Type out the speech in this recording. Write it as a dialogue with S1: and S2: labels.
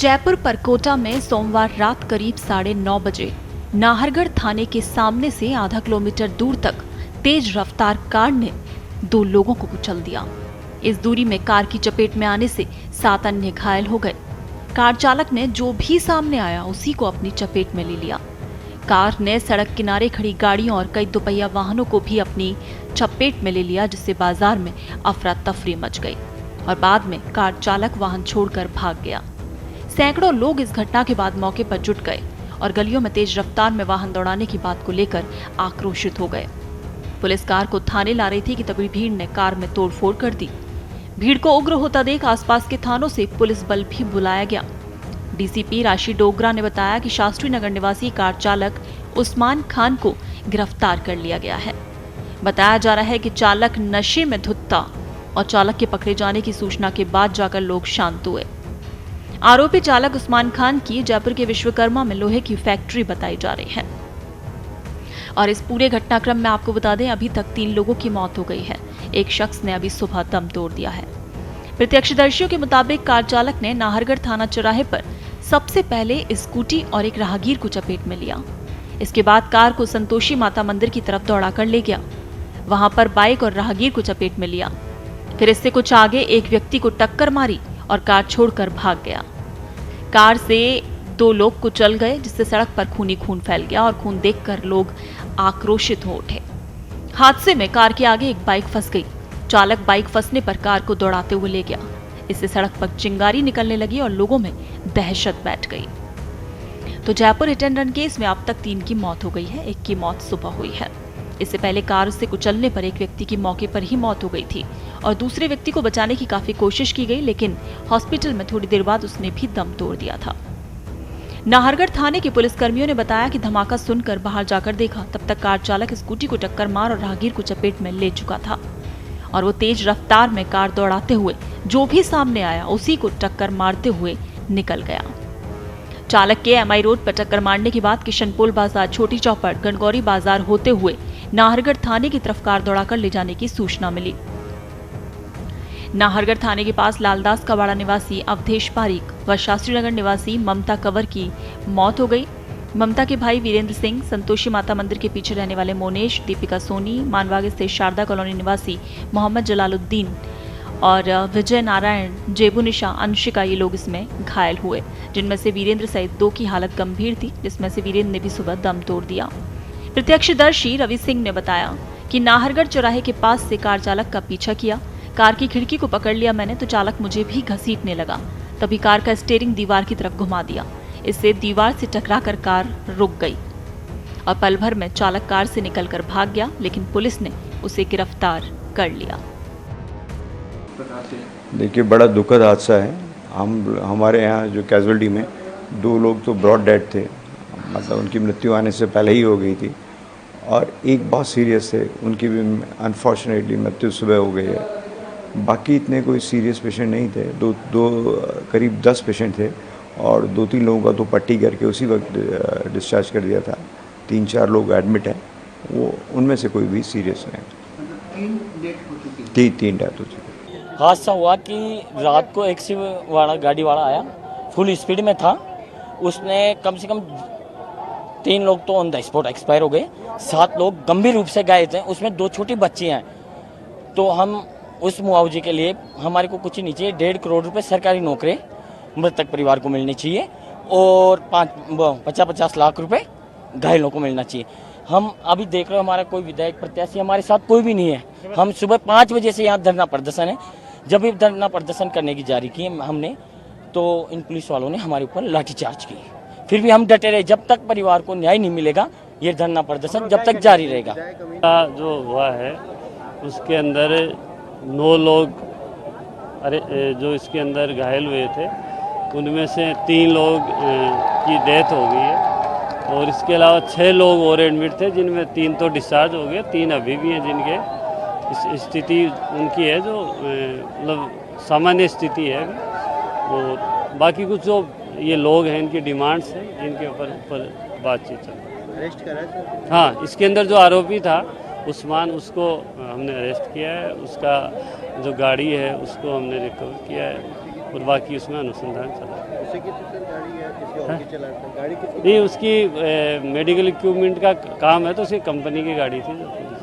S1: जयपुर परकोटा में सोमवार रात करीब 9:30 बजे नाहरगढ़ थाने के सामने से आधा किलोमीटर दूर तक तेज रफ्तार कार ने 2 लोगों को कुचल दिया। इस दूरी में कार की चपेट में आने से 7 अन्य घायल हो गए। कार चालक ने जो भी सामने आया उसी को अपनी चपेट में ले लिया। कार ने सड़क किनारे खड़ी गाड़ियों और कई दोपहिया वाहनों को भी अपनी चपेट में ले लिया, जिससे बाजार में अफरा तफरी मच गई और बाद में कार चालक वाहन छोड़कर भाग गया। सैकड़ों लोग इस घटना के बाद मौके पर जुट गए और गलियों में तेज रफ्तार में वाहन दौड़ाने की बात को लेकर आक्रोशित हो गए। पुलिस कार को थाने ला रही थी कि तभी भीड़ ने कार में तोड़फोड़ कर दी। भीड़ को उग्र होता देख आसपास के थानों से पुलिस बल भी बुलाया गया। डीसीपी राशि डोगरा ने बताया कि शास्त्री नगर निवासी कार चालक उस्मान खान को गिरफ्तार कर लिया गया है। बताया जा रहा है कि चालक नशे में धुत था और चालक के पकड़े जाने की सूचना के बाद जाकर लोग शांत हुए। आरोपी चालक उस्मान खान की जयपुर के विश्वकर्मा में लोहे की फैक्ट्री बताई जा रही है। और इस पूरे घटनाक्रम में आपको बता दें, अभी तक 3 लोगों की मौत हो गई है। एक शख्स ने अभी सुबह दम तोड़ दिया है। प्रत्यक्षदर्शियों के मुताबिक कार चालक ने नाहरगढ़ थाना चौराहे पर सबसे पहले स्कूटी और एक राहगीर को चपेट में लिया। इसके बाद कार को संतोषी माता मंदिर की तरफ दौड़ा कर ले गया। वहां पर बाइक और राहगीर को चपेट में लिया। फिर इससे कुछ आगे एक व्यक्ति को टक्कर मारी और कार छोड़कर भाग गया। कार से 2 लोग कुचल गए, जिससे सड़क पर खूनी खून फैल गया और खून देखकर लोग आक्रोशित हो उठे। हादसे में कार के आगे एक बाइक फंस गई। चालक बाइक फंसने पर कार को दौड़ाते हुए ले गया। इससे सड़क पर चिंगारी निकलने लगी और लोगों में दहशत बैठ गई। तो Jaipur hit and run case में अब तक 3 की मौत हो गई है। 1 की मौत सुबह हुई है। इससे पहले कार से कुचलने पर एक व्यक्ति की मौके पर ही मौत हो गई थी और दूसरे व्यक्ति को बचाने की काफी कोशिश की गई, लेकिन हॉस्पिटल में थोड़ी देर बाद उसने भी दम तोड़ दिया था। नाहरगढ़ थाने के पुलिसकर्मियों ने बताया कि धमाका सुनकर बाहर जाकर देखा, तब तक कार चालक स्कूटी को टक्कर मार और राहगीर को चपेट में ले चुका था और वो तेज रफ्तार में कार दौड़ाते हुए जो भी सामने आया उसी को टक्कर मारते हुए निकल गया। चालक के एमआई रोड पर टक्कर मारने के बाद किशनपोल बाजार, छोटी चौपड़, गणगौरी बाजार होते हुए नाहरगढ़ थाने की तरफ कार दौड़ाकर ले जाने की सूचना मिली। नाहरगढ़ थाने के पास लालदास कबाड़ा निवासी अवधेश पारीक व शास्त्री नगर निवासी ममता कंवर की मौत हो गई। ममता के भाई वीरेंद्र सिंह, संतोषी माता मंदिर के पीछे रहने वाले मोनेश, दीपिका सोनी, मानवाग स्थित शारदा कॉलोनी निवासी मोहम्मद जलालुद्दीन और विजय नारायण, जेबुनिशा, अंशिका, ये लोग इसमें घायल हुए, जिनमें से वीरेंद्र सहित 2 की हालत गंभीर थी, जिसमें से वीरेंद्र ने भी सुबह दम तोड़ दिया। प्रत्यक्षदर्शी रवि सिंह ने बताया कि नाहरगढ़ चौराहे के पास से कार चालक का पीछा किया। कार की खिड़की को पकड़ लिया मैंने तो चालक मुझे भी घसीटने लगा। तभी कार का स्टीयरिंग दीवार की तरफ घुमा दिया। इससे दीवार से टकराकर कार रुक गई और पल भर में चालक कार से निकलकर भाग गया, लेकिन पुलिस ने उसे गिरफ्तार कर लिया।
S2: देखिए, बड़ा दुखद हादसा है। हमारे यहाँ जो कैजुअल्टी में 2 लोग तो ब्रॉड डेड थे, मतलब उनकी मृत्यु आने से पहले ही हो गई थी, और एक बहुत सीरियस थे, उनकी भी अनफॉर्चुनेटली मृत्यु सुबह हो गई है। बाकी इतने कोई सीरियस पेशेंट नहीं थे। दो करीब 10 पेशेंट थे और 2-3 लोगों का तो पट्टी करके उसी वक्त डिस्चार्ज कर दिया था। 3-4 लोग एडमिट हैं, वो उनमें से कोई भी सीरियस नहीं। 3 डेथ हो चुकी।
S3: हादसा हुआ कि रात को एक से गाड़ी वाला आया, फुल स्पीड में था। उसने कम से कम 3 लोग तो ऑन द स्पॉट एक्सपायर हो गए, 7 लोग गंभीर रूप से घायल थे। उसमें 2 छोटी बच्ची हैं। तो हम उस मुआवजे के लिए हमारे को कुछ नहीं चाहिए, 1.5 करोड़ रुपए सरकारी नौकरी मृतक परिवार को मिलनी चाहिए और 50-50 लाख रुपए घायलों को मिलना चाहिए। हम अभी देख रहे हो, हमारा कोई विधायक प्रत्याशी हमारे साथ कोई भी नहीं है। हम सुबह 5 बजे से यहाँ धरना प्रदर्शन है। जब भी धरना प्रदर्शन करने की जारी की हमने, तो इन पुलिस वालों ने हमारे ऊपर लाठीचार्ज की। फिर भी हम डटे रहे, जब तक परिवार को न्याय नहीं मिलेगा ये धरना प्रदर्शन जब तक जारी रहेगा।
S4: जो हुआ है उसके अंदर 9 लोग जो इसके अंदर घायल हुए थे, उनमें से 3 लोग की डेथ हो गई है और इसके अलावा 6 लोग और एडमिट थे, जिनमें 3 तो डिस्चार्ज हो गए, 3 अभी भी हैं जिनके स्थिति उनकी है जो मतलब सामान्य स्थिति है। और बाकी कुछ जो ये लोग हैं इनकी डिमांड्स हैं जिनके ऊपर बातचीत चल रही है।
S5: अरेस्ट करा है?
S4: हाँ, इसके अंदर जो आरोपी था उस्मान, उसको हमने अरेस्ट किया है। उसका जो गाड़ी है उसको हमने रिकवर किया है और बाकी उसमें अनुसंधान चला।
S5: उसे किसी सर गाड़ी है किसी और की चला था गाड़ी किसी
S4: नहीं, उसकी मेडिकल इक्विपमेंट का काम है, तो उसकी कंपनी की गाड़ी थी जो